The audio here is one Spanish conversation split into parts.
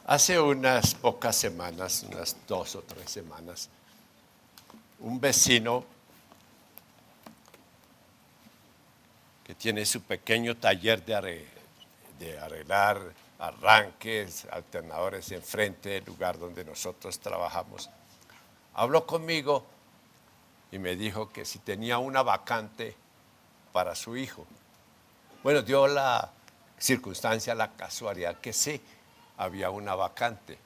Hace unas pocas semanas, unas 2 o 3 semanas, un vecino que tiene su pequeño taller de arreglar arranques, alternadores enfrente del lugar donde nosotros trabajamos, habló conmigo y me dijo que si tenía una vacante para su hijo. Bueno, dio la circunstancia, la casualidad que sí, había una vacante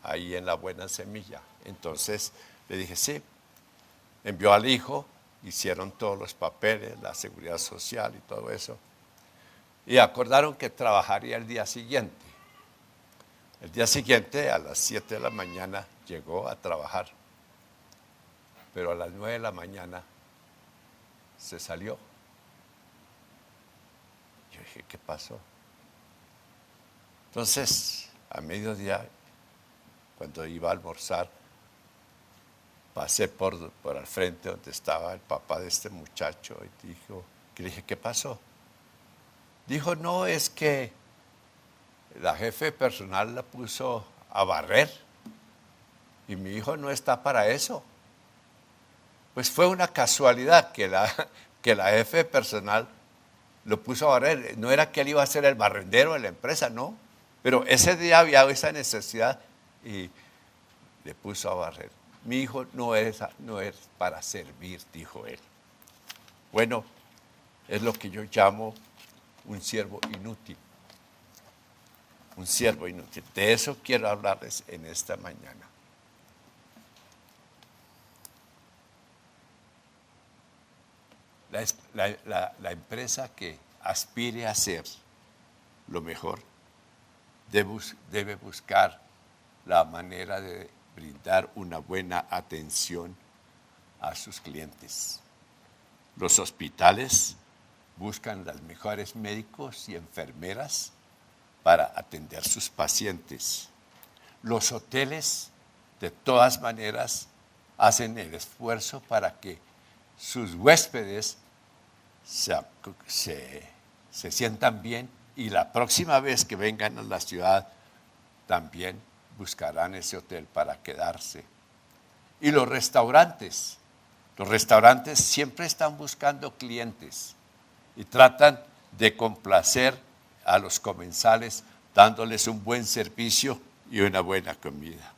ahí en La Buena Semilla. Entonces le dije sí, envió al hijo, hicieron todos los papeles, la seguridad social y todo eso, y acordaron que trabajaría el día siguiente. El día siguiente, a las 7 de la mañana, llegó a trabajar, pero a las 9 de la mañana se salió. Yo dije, ¿qué pasó? Entonces, a mediodía, cuando iba a almorzar, pasé por al frente donde estaba el papá de este muchacho y le dije, ¿qué pasó? Dijo, no, es que la jefe personal la puso a barrer y mi hijo no está para eso. Pues fue una casualidad que la jefe personal lo puso a barrer. No era que él iba a ser el barrendero de la empresa, no. Pero ese día había esa necesidad y le puso a barrer. Mi hijo no es para servir, dijo él. Bueno, es lo que yo llamo un siervo inútil. Un siervo inútil. De eso quiero hablarles en esta mañana. La empresa que aspire a ser lo mejor debe buscar la manera de brindar una buena atención a sus clientes. Los hospitales buscan los mejores médicos y enfermeras para atender sus pacientes. Los hoteles, de todas maneras, hacen el esfuerzo para que sus huéspedes se sientan bien y la próxima vez que vengan a la ciudad también buscarán ese hotel para quedarse. Y los restaurantes siempre están buscando clientes y tratan de complacer a los comensales dándoles un buen servicio y una buena comida.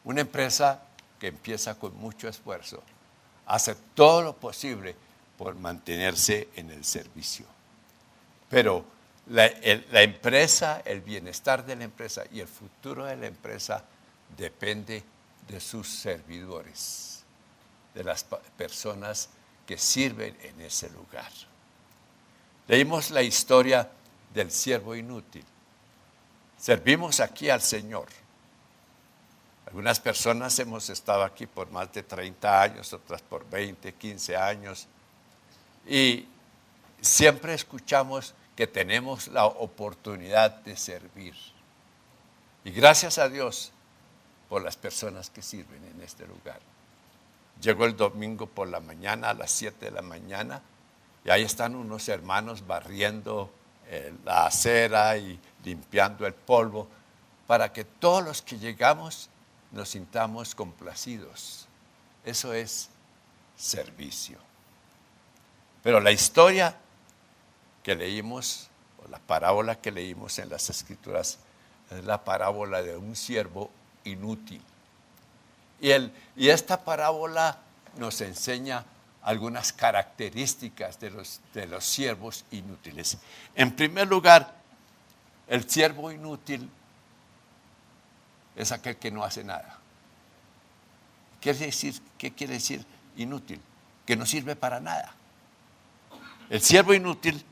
Una empresa que empieza con mucho esfuerzo hace todo lo posible por mantenerse en el servicio. Pero la empresa, el bienestar de la empresa y el futuro de la empresa depende de sus servidores, de las personas que sirven en ese lugar. Leímos la historia del siervo inútil. Servimos aquí al Señor. Algunas personas hemos estado aquí por más de 30 años, otras por 20, 15 años. Y siempre escuchamos que tenemos la oportunidad de servir. Y gracias a Dios por las personas que sirven en este lugar. Llegó el domingo por la mañana, a las 7 de la mañana, y ahí están unos hermanos barriendo la acera y limpiando el polvo, para que todos los que llegamos nos sintamos complacidos. Eso es servicio. Pero la historia que leímos, o la parábola que leímos en las Escrituras, es la parábola de un siervo inútil. Y esta parábola nos enseña algunas características de los siervos inútiles. En primer lugar, el siervo inútil es aquel que no hace nada. ¿Qué quiere decir inútil? Que no sirve para nada. El siervo inútil,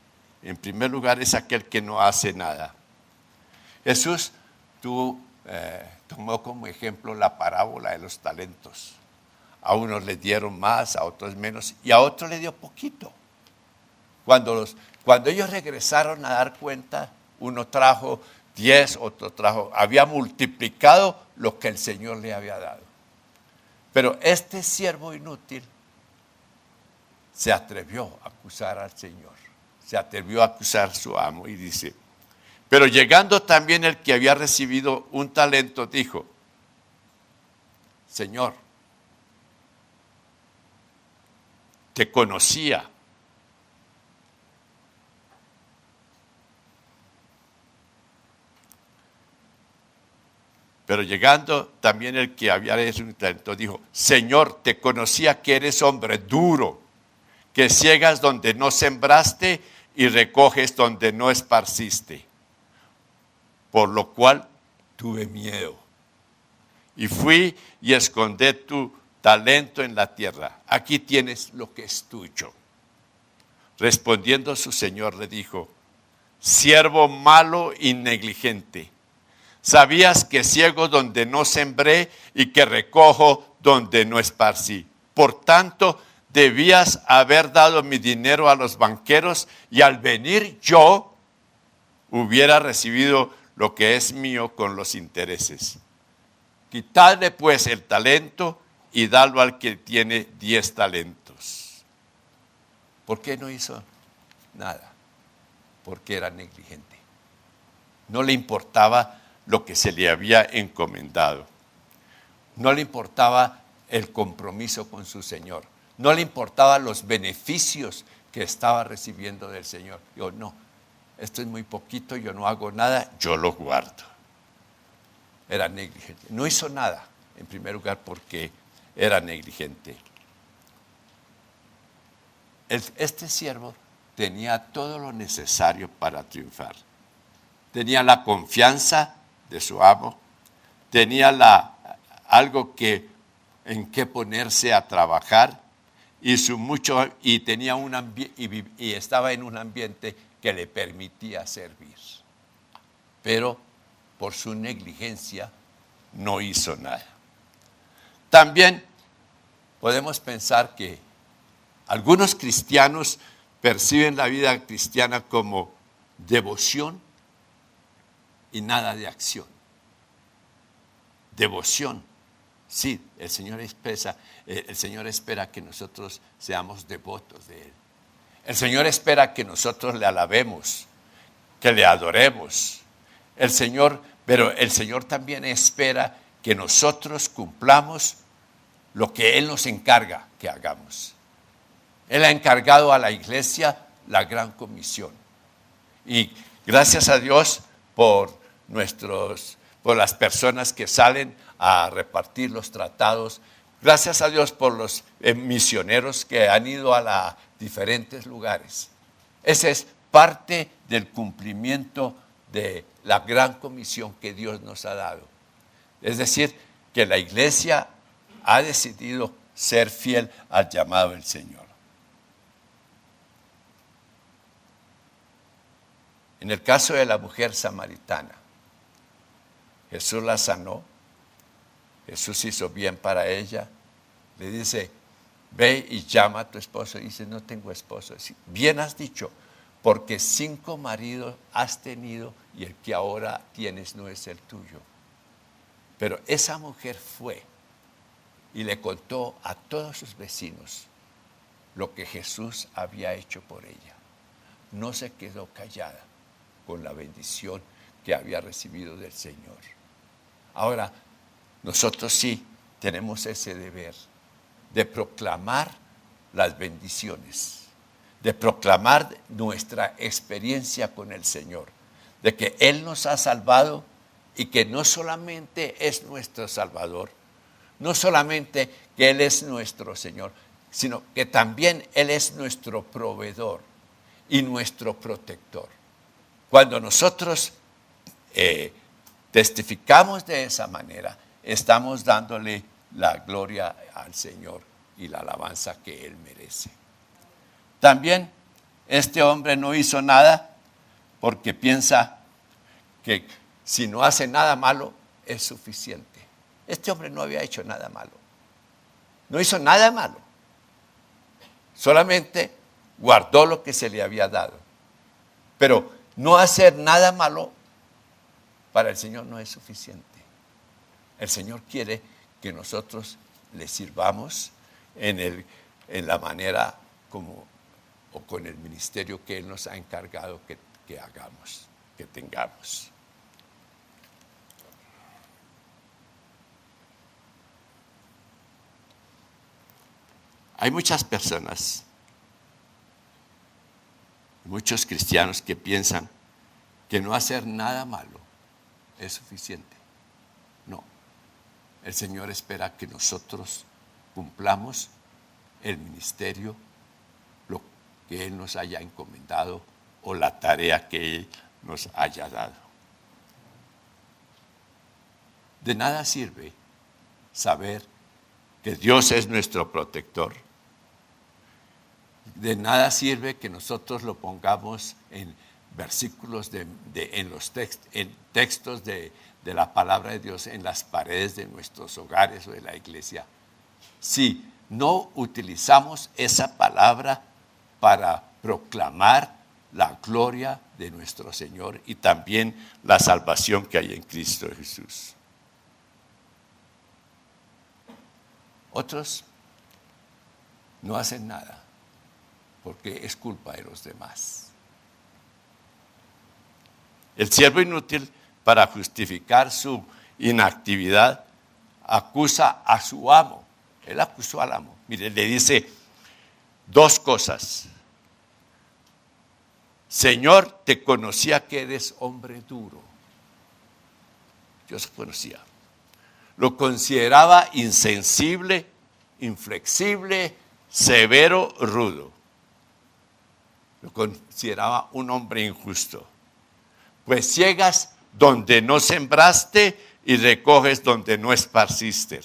en primer lugar, es aquel que no hace nada. Jesús tomó como ejemplo la parábola de los talentos. A unos les dieron más, a otros menos, y a otros le dio poquito. Cuando ellos regresaron a dar cuenta, uno trajo 10, otro trajo, había multiplicado lo que el Señor le había dado. Pero este siervo inútil se atrevió a acusar al Señor, se atrevió a acusar a su amo y dice, Pero llegando también el que había recibido un talento, dijo: Señor, te conocía. Pero llegando también el que había recibido un talento, dijo: Señor, te conocía que eres hombre duro, que ciegas donde no sembraste y recoges donde no esparciste. Por lo cual tuve miedo y fui y escondí tu talento en la tierra. Aquí tienes lo que es tuyo. Respondiendo su señor le dijo: siervo malo y negligente, sabías que ciego donde no sembré y que recojo donde no esparcí. Por tanto, debías haber dado mi dinero a los banqueros y al venir yo hubiera recibido lo que es mío con los intereses. Quitadle pues el talento y dadlo al que tiene 10 talentos. ¿Por qué no hizo nada? Porque era negligente. No le importaba lo que se le había encomendado. No le importaba el compromiso con su Señor. No le importaban los beneficios que estaba recibiendo del Señor. Yo no, esto es muy poquito, yo no hago nada, yo lo guardo. Era negligente. No hizo nada, en primer lugar, porque era negligente. Este siervo tenía todo lo necesario para triunfar. Tenía la confianza de su amo, tenía algo en que ponerse a trabajar y tenía y estaba en un ambiente que le permitía servir. Pero por su negligencia no hizo nada. También podemos pensar que algunos cristianos perciben la vida cristiana como devoción y nada de acción. Devoción. Sí, el Señor espera que nosotros seamos devotos de Él. El Señor espera que nosotros le alabemos, que le adoremos. Pero el Señor también espera que nosotros cumplamos lo que Él nos encarga que hagamos. Él ha encargado a la iglesia la gran comisión. Y gracias a Dios por las personas que salen a repartir los tratados. Gracias a Dios por los misioneros que han ido a diferentes lugares. Ese es parte del cumplimiento de la gran comisión que Dios nos ha dado. Es decir, que la iglesia ha decidido ser fiel al llamado del Señor. En el caso de la mujer samaritana, Jesús la sanó, Jesús hizo bien para ella, le dice: ve y llama a tu esposo. Y dice: no tengo esposo. Bien has dicho, porque 5 maridos has tenido y el que ahora tienes no es el tuyo. Pero esa mujer fue y le contó a todos sus vecinos lo que Jesús había hecho por ella. No se quedó callada con la bendición que había recibido del Señor. Ahora, nosotros sí tenemos ese deber de proclamar las bendiciones, de proclamar nuestra experiencia con el Señor, de que Él nos ha salvado y que no solamente es nuestro Salvador, no solamente que Él es nuestro Señor, sino que también Él es nuestro proveedor y nuestro protector. Cuando nosotros testificamos de esa manera, estamos dándole la gloria al Señor y la alabanza que Él merece. También este hombre no hizo nada porque piensa que si no hace nada malo es suficiente. Este hombre no había hecho nada malo. No hizo nada malo. Solamente guardó lo que se le había dado. Pero no hacer nada malo para el Señor no es suficiente. El Señor quiere que nosotros le sirvamos en la manera como o con el ministerio que Él nos ha encargado que hagamos. que tengamos. Hay muchas personas, muchos cristianos que piensan que no hacer nada malo es suficiente. No, el Señor espera que nosotros cumplamos el ministerio, lo que Él nos haya encomendado o la tarea que Él nos haya dado. De nada sirve saber que Dios es nuestro protector. De nada sirve que nosotros lo pongamos en versículos en los textos de la palabra de Dios en las paredes de nuestros hogares o de la iglesia. Si no utilizamos esa palabra para proclamar la gloria de nuestro Señor y también la salvación que hay en Cristo Jesús. Otros no hacen nada porque es culpa de los demás. El siervo inútil, para justificar su inactividad, acusa a su amo. Él acusó al amo. Mire, le dice dos cosas. Señor, te conocía que eres hombre duro. Yo se conocía. Lo consideraba insensible, inflexible, severo, rudo. Lo consideraba un hombre injusto. Pues ciegas donde no sembraste y recoges donde no esparciste.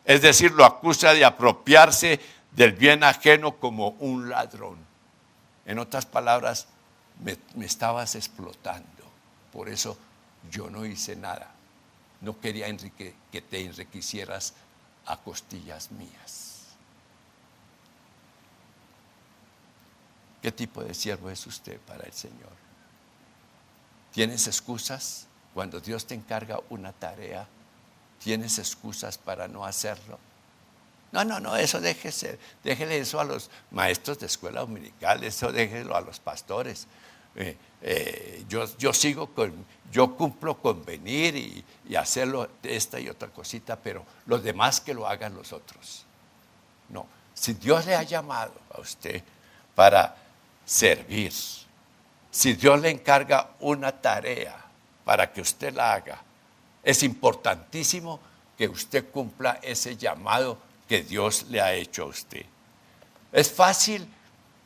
Es decir, lo acusa de apropiarse del bien ajeno como un ladrón. En otras palabras, me estabas explotando. Por eso yo no hice nada. No quería que te enriquecieras a costillas mías. ¿Qué tipo de siervo es usted para el Señor? ¿Tienes excusas cuando Dios te encarga una tarea? ¿Tienes excusas para no hacerlo? No, eso déjele eso a los maestros de escuela dominical, eso déjelo a los pastores. Yo cumplo con venir y hacerlo esta y otra cosita, pero los demás que lo hagan los otros. No, si Dios le ha llamado a usted para servir, si Dios le encarga una tarea para que usted la haga, es importantísimo que usted cumpla ese llamado que Dios le ha hecho a usted. Es fácil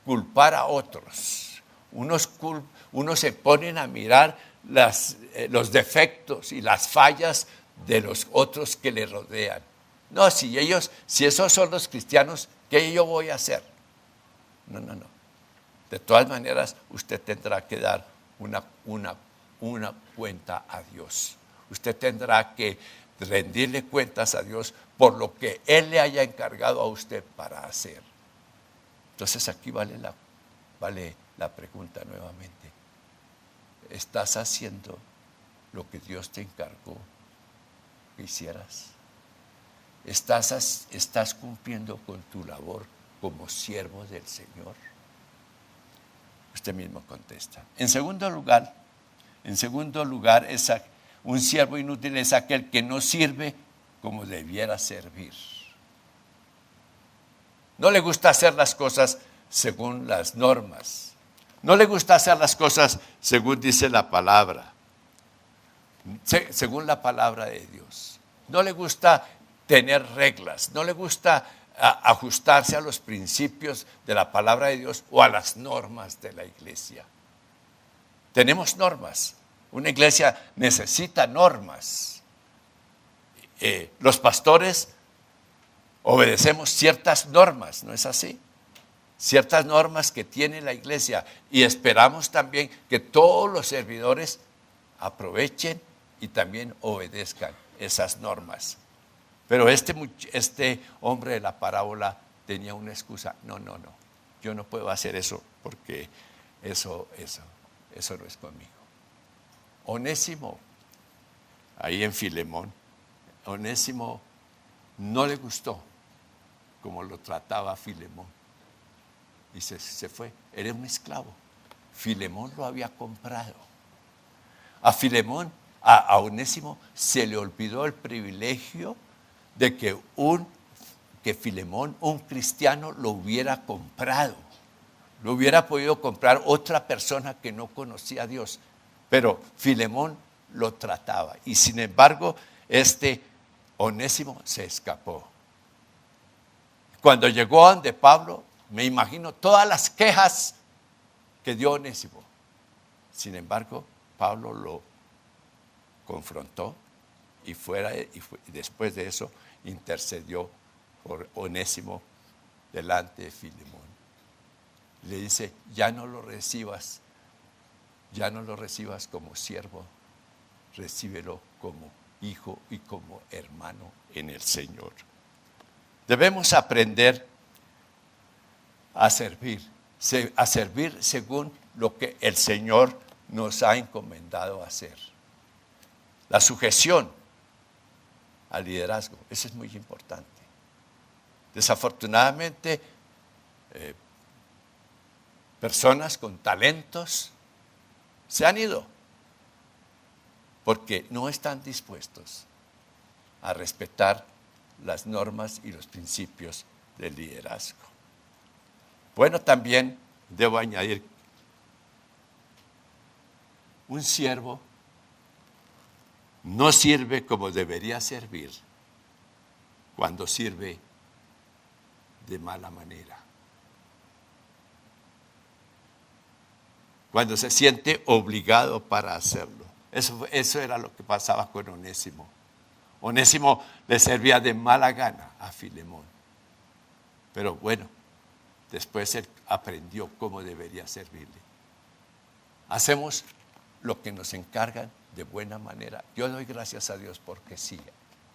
culpar a otros. Unos se ponen a mirar los defectos y las fallas de los otros que le rodean. No, si esos son los cristianos, ¿qué yo voy a hacer? No. De todas maneras, usted tendrá que dar una cuenta a Dios. Usted tendrá que rendirle cuentas a Dios por lo que Él le haya encargado a usted para hacer. Entonces aquí vale la pregunta nuevamente. ¿Estás haciendo lo que Dios te encargó que hicieras? ¿Estás cumpliendo con tu labor como siervo del Señor? Usted mismo contesta. En segundo lugar, un siervo inútil es aquel que no sirve como debiera servir. No le gusta hacer las cosas según las normas. No le gusta hacer las cosas según dice la palabra. Según la palabra de Dios. No le gusta tener reglas. No le gusta ajustarse a los principios de la palabra de Dios o a las normas de la iglesia. Tenemos normas. Una iglesia necesita normas. Los pastores obedecemos ciertas normas, ¿no es así? Ciertas normas que tiene la iglesia y esperamos también que todos los servidores aprovechen y también obedezcan esas normas. Pero este hombre de la parábola tenía una excusa. No, yo no puedo hacer eso porque eso no es conmigo. Onésimo, ahí en Filemón, Onésimo no le gustó como lo trataba Filemón. Y se fue, era un esclavo. Filemón lo había comprado. A Filemón, a Onésimo, se le olvidó el privilegio de que Filemón, un cristiano, lo hubiera comprado. Lo hubiera podido comprar otra persona que no conocía a Dios. Pero Filemón lo trataba. Y sin embargo, Onésimo se escapó. Cuando llegó ante Pablo, me imagino todas las quejas que dio Onésimo. Sin embargo, Pablo lo confrontó y después de eso intercedió por Onésimo delante de Filemón. Le dice, ya no lo recibas como siervo, recíbelo como hijo y como hermano en el Señor. Debemos aprender a servir según lo que el Señor nos ha encomendado hacer. La sujeción al liderazgo, eso es muy importante. Desafortunadamente, personas con talentos se han ido porque no están dispuestos a respetar las normas y los principios del liderazgo. Bueno, también debo añadir, un siervo no sirve como debería servir cuando sirve de mala manera. Cuando se siente obligado para hacerlo. Eso era lo que pasaba con Onésimo. Onésimo le servía de mala gana a Filemón. Pero bueno, después él aprendió cómo debería servirle. Hacemos lo que nos encargan de buena manera. Yo doy gracias a Dios porque sí,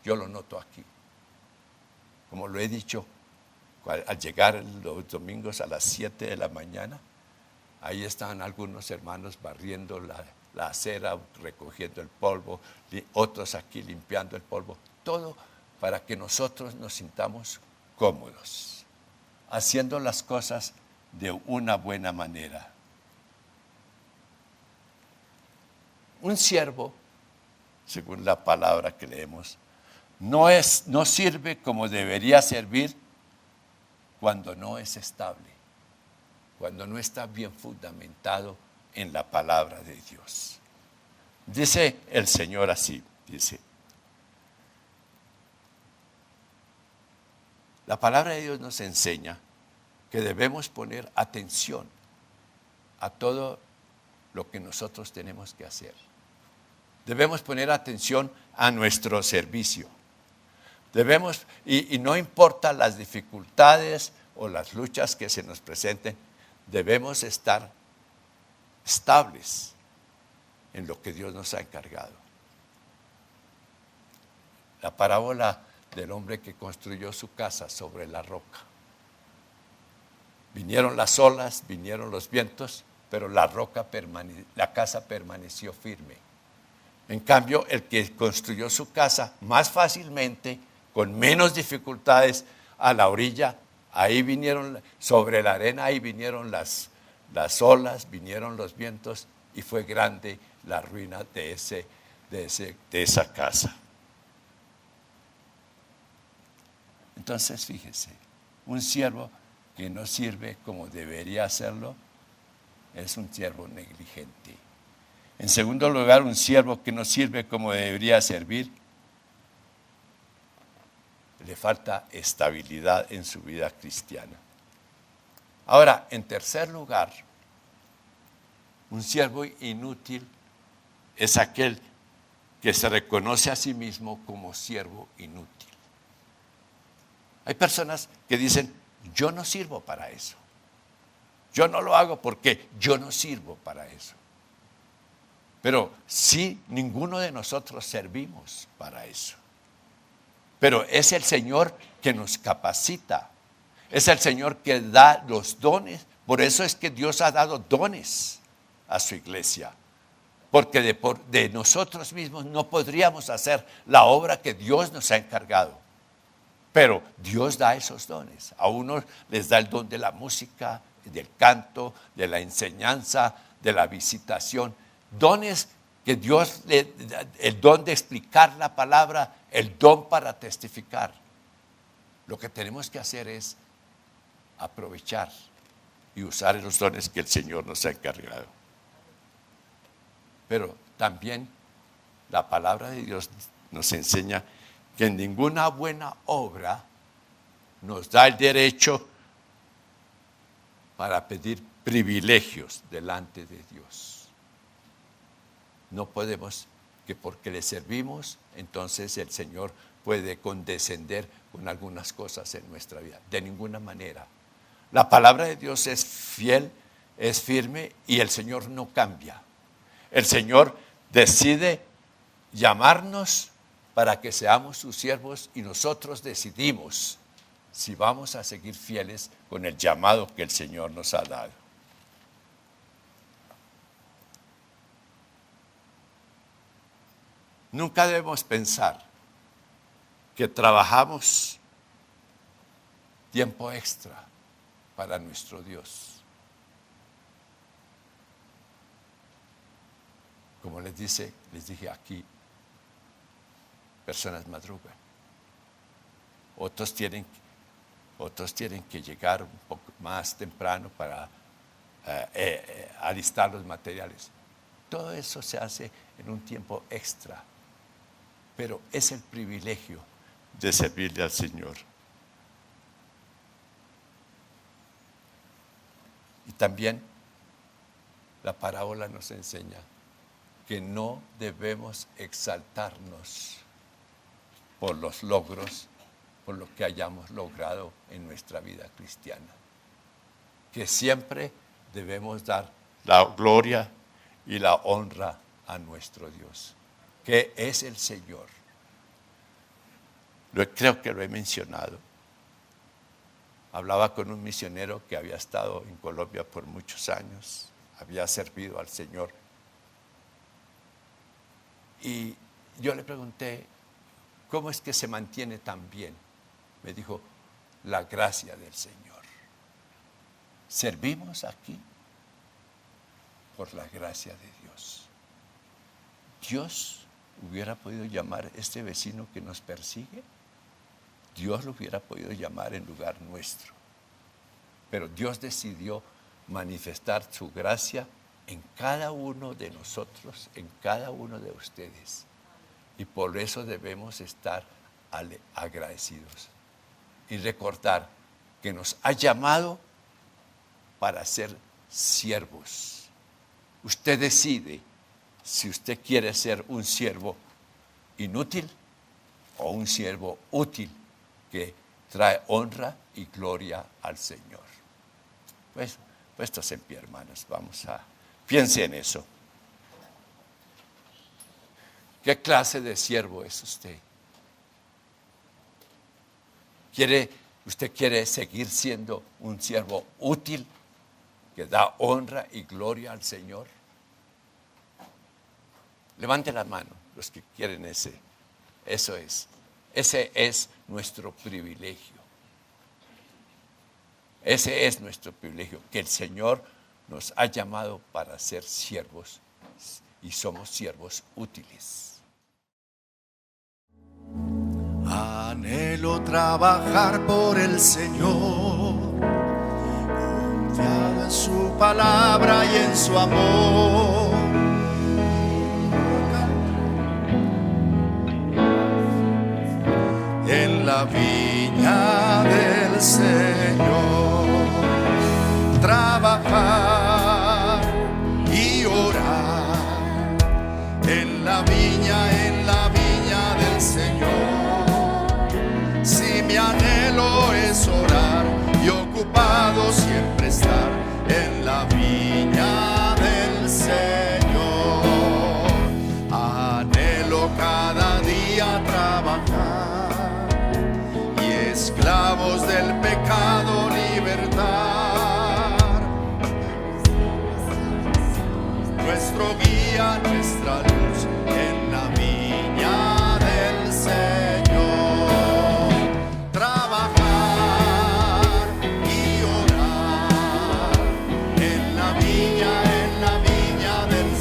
yo lo noto aquí. Como lo he dicho, al llegar los domingos a las 7 de la mañana, ahí están algunos hermanos barriendo la acera, recogiendo el polvo, otros aquí limpiando el polvo. Todo para que nosotros nos sintamos cómodos, haciendo las cosas de una buena manera. Un siervo, según la palabra que leemos, no sirve como debería servir cuando no es estable, cuando no está bien fundamentado en la palabra de Dios. Dice el Señor así, dice, la palabra de Dios nos enseña que debemos poner atención a todo lo que nosotros tenemos que hacer. Debemos poner atención a nuestro servicio. Y no importa las dificultades o las luchas que se nos presenten, debemos estar estables en lo que Dios nos ha encargado. La parábola del hombre que construyó su casa sobre la roca. Vinieron las olas, vinieron los vientos, pero la casa permaneció firme. En cambio, el que construyó su casa más fácilmente, con menos dificultades, a la orilla, ahí vinieron, sobre la arena, ahí vinieron las olas, vinieron los vientos, y fue grande la ruina de esa casa. Entonces, fíjese, un siervo que no sirve como debería hacerlo es un siervo negligente. En segundo lugar, un siervo que no sirve como debería servir, le falta estabilidad en su vida cristiana. Ahora, en tercer lugar, un siervo inútil es aquel que se reconoce a sí mismo como siervo inútil. Hay personas que dicen, yo no sirvo para eso. Yo no lo hago porque yo no sirvo para eso. Pero sí, ninguno de nosotros servimos para eso. Pero es el Señor que nos capacita. Es el Señor que da los dones. Por eso es que Dios ha dado dones a su iglesia. Porque de nosotros mismos no podríamos hacer la obra que Dios nos ha encargado. Pero Dios da esos dones. A unos les da el don de la música, del canto, de la enseñanza, de la visitación. Dones que Dios, el don de explicar la palabra, el don para testificar. Lo que tenemos que hacer es aprovechar y usar los dones que el Señor nos ha encargado. Pero también la palabra de Dios nos enseña que ninguna buena obra nos da el derecho para pedir privilegios delante de Dios. No podemos que porque le servimos, entonces el Señor puede condescender con algunas cosas en nuestra vida. De ninguna manera. La palabra de Dios es fiel, es firme y el Señor no cambia. El Señor decide llamarnos para que seamos sus siervos y nosotros decidimos si vamos a seguir fieles con el llamado que el Señor nos ha dado. Nunca debemos pensar que trabajamos tiempo extra para nuestro Dios. Como les dije aquí, personas madrugan. Otros tienen que llegar un poco más temprano para alistar los materiales. Todo eso se hace en un tiempo extra, pero es el privilegio de servirle al Señor. Y también la parábola nos enseña que no debemos exaltarnos por los logros, por lo que hayamos logrado en nuestra vida cristiana. Que siempre debemos dar la gloria y la honra a nuestro Dios, que es el Señor. Creo que lo he mencionado. Hablaba con un misionero que había estado en Colombia por muchos años, había servido al Señor. Y yo le pregunté, ¿cómo es que se mantiene tan bien? Me dijo, la gracia del Señor. Servimos aquí por la gracia de Dios. Dios hubiera podido llamar a este vecino que nos persigue. Dios lo hubiera podido llamar en lugar nuestro. Pero Dios decidió manifestar su gracia en cada uno de nosotros, en cada uno de ustedes. Y por eso debemos estar agradecidos. Y recordar que nos ha llamado para ser siervos. Usted decide si usted quiere ser un siervo inútil o un siervo útil que trae honra y gloria al Señor. Pues, puestos en pie, hermanos, piense en eso. ¿Qué clase de siervo es usted? ¿Usted quiere seguir siendo un siervo útil que da honra y gloria al Señor? Levante la mano los que quieren ese. Eso es. Ese es nuestro privilegio. Ese es nuestro privilegio, que el Señor nos ha llamado para ser siervos y somos siervos útiles. Anhelo trabajar por el Señor, confiado en su palabra y en su amor. En la viña del Señor, trabajar y orar. En la viña del Señor. Si mi anhelo es orar y ocupado siempre estar en la viña del Señor. Anhelo cada día trabajar y esclavos del pecado libertar. Nuestro guía, nuestra luz en la viña del Señor. Trabajar y orar en la viña del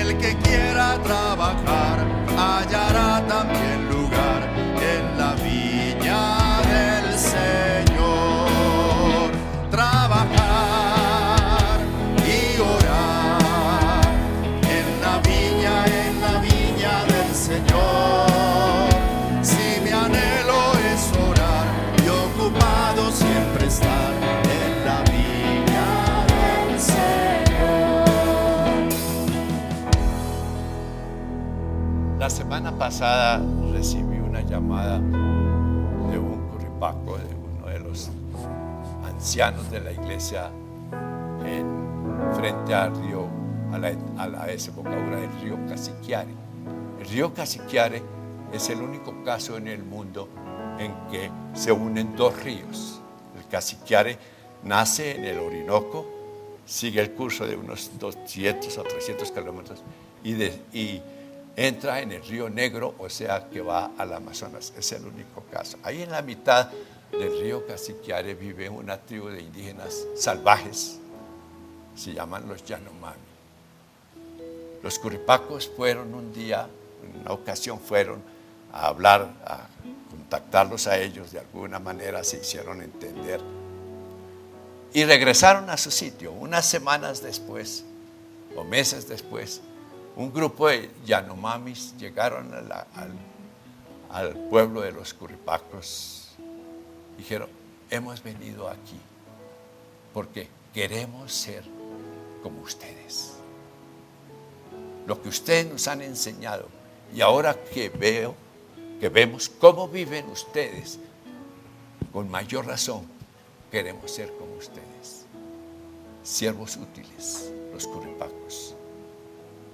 El que quiera trabajar hallará también lugar en la viña del Señor. Trabajar y orar en la viña del Señor. Si mi anhelo es orar y ocupado siempre estar en la viña del Señor. La semana pasada recibí una llamada de un curripaco, de uno de los ancianos de la iglesia frente al río, a la desembocadura del río Casiquiare. El río Casiquiare es el único caso en el mundo en que se unen dos ríos. El Casiquiare nace en el Orinoco, sigue el curso de unos 200 o 300 kilómetros y entra en el río Negro, o sea que va al Amazonas. Es el único caso. Ahí en la mitad del río Casiquiare vive una tribu de indígenas salvajes, se llaman los Yanomami. Los curripacos fueron un día, en una ocasión fueron a hablar, a contactarlos a ellos, de alguna manera se hicieron entender y regresaron a su sitio. Unas semanas después o meses después, un grupo de Yanomamis llegaron al pueblo de los curripacos. Dijeron: hemos venido aquí porque queremos ser como ustedes. Lo que ustedes nos han enseñado, y ahora que vemos cómo viven ustedes, con mayor razón queremos ser como ustedes. Siervos útiles, los curripacos.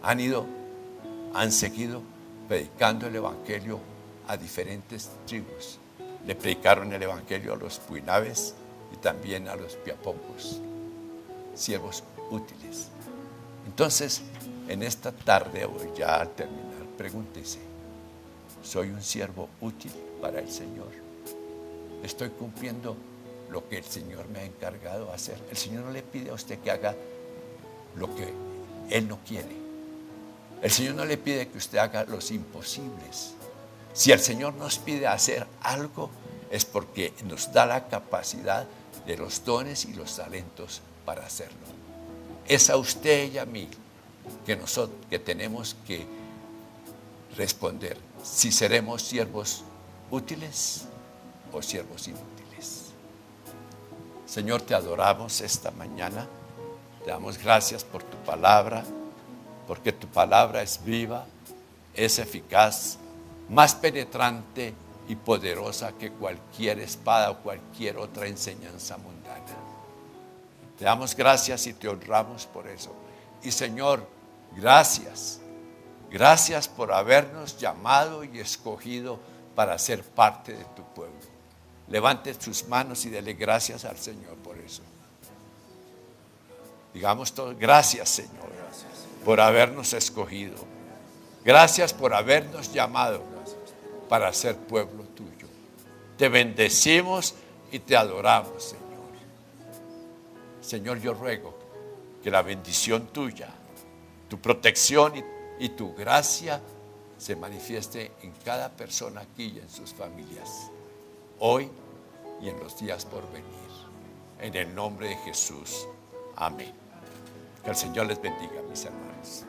Han seguido predicando el evangelio a diferentes tribus. Le predicaron el evangelio a los Puinabes y también a los Piapocos. Siervos útiles. Entonces, en esta tarde, o ya al terminar, pregúntese: ¿soy un siervo útil para el Señor? ¿Estoy cumpliendo lo que el Señor me ha encargado hacer? El Señor no le pide a usted que haga lo que Él no quiere. El Señor no le pide que usted haga los imposibles. Si el Señor nos pide hacer algo, es porque nos da la capacidad de los dones y los talentos para hacerlo. Es a usted y a mí que tenemos que responder si seremos siervos útiles o siervos inútiles. Señor, te adoramos esta mañana. Te damos gracias por tu palabra, porque tu palabra es viva, es eficaz, más penetrante y poderosa que cualquier espada o cualquier otra enseñanza mundana. Te damos gracias y te honramos por eso. Y Señor, gracias por habernos llamado y escogido para ser parte de tu pueblo. Levante sus manos y dele gracias al Señor por eso. Digamos todos: gracias, Señor, por habernos escogido. Gracias por habernos llamado para ser pueblo tuyo. Te bendecimos y te adoramos, Señor. Señor, yo ruego que la bendición tuya, tu protección y tu gracia se manifieste en cada persona aquí y en sus familias, hoy y en los días por venir. En el nombre de Jesús. Amén. Que el Señor les bendiga, mis hermanos.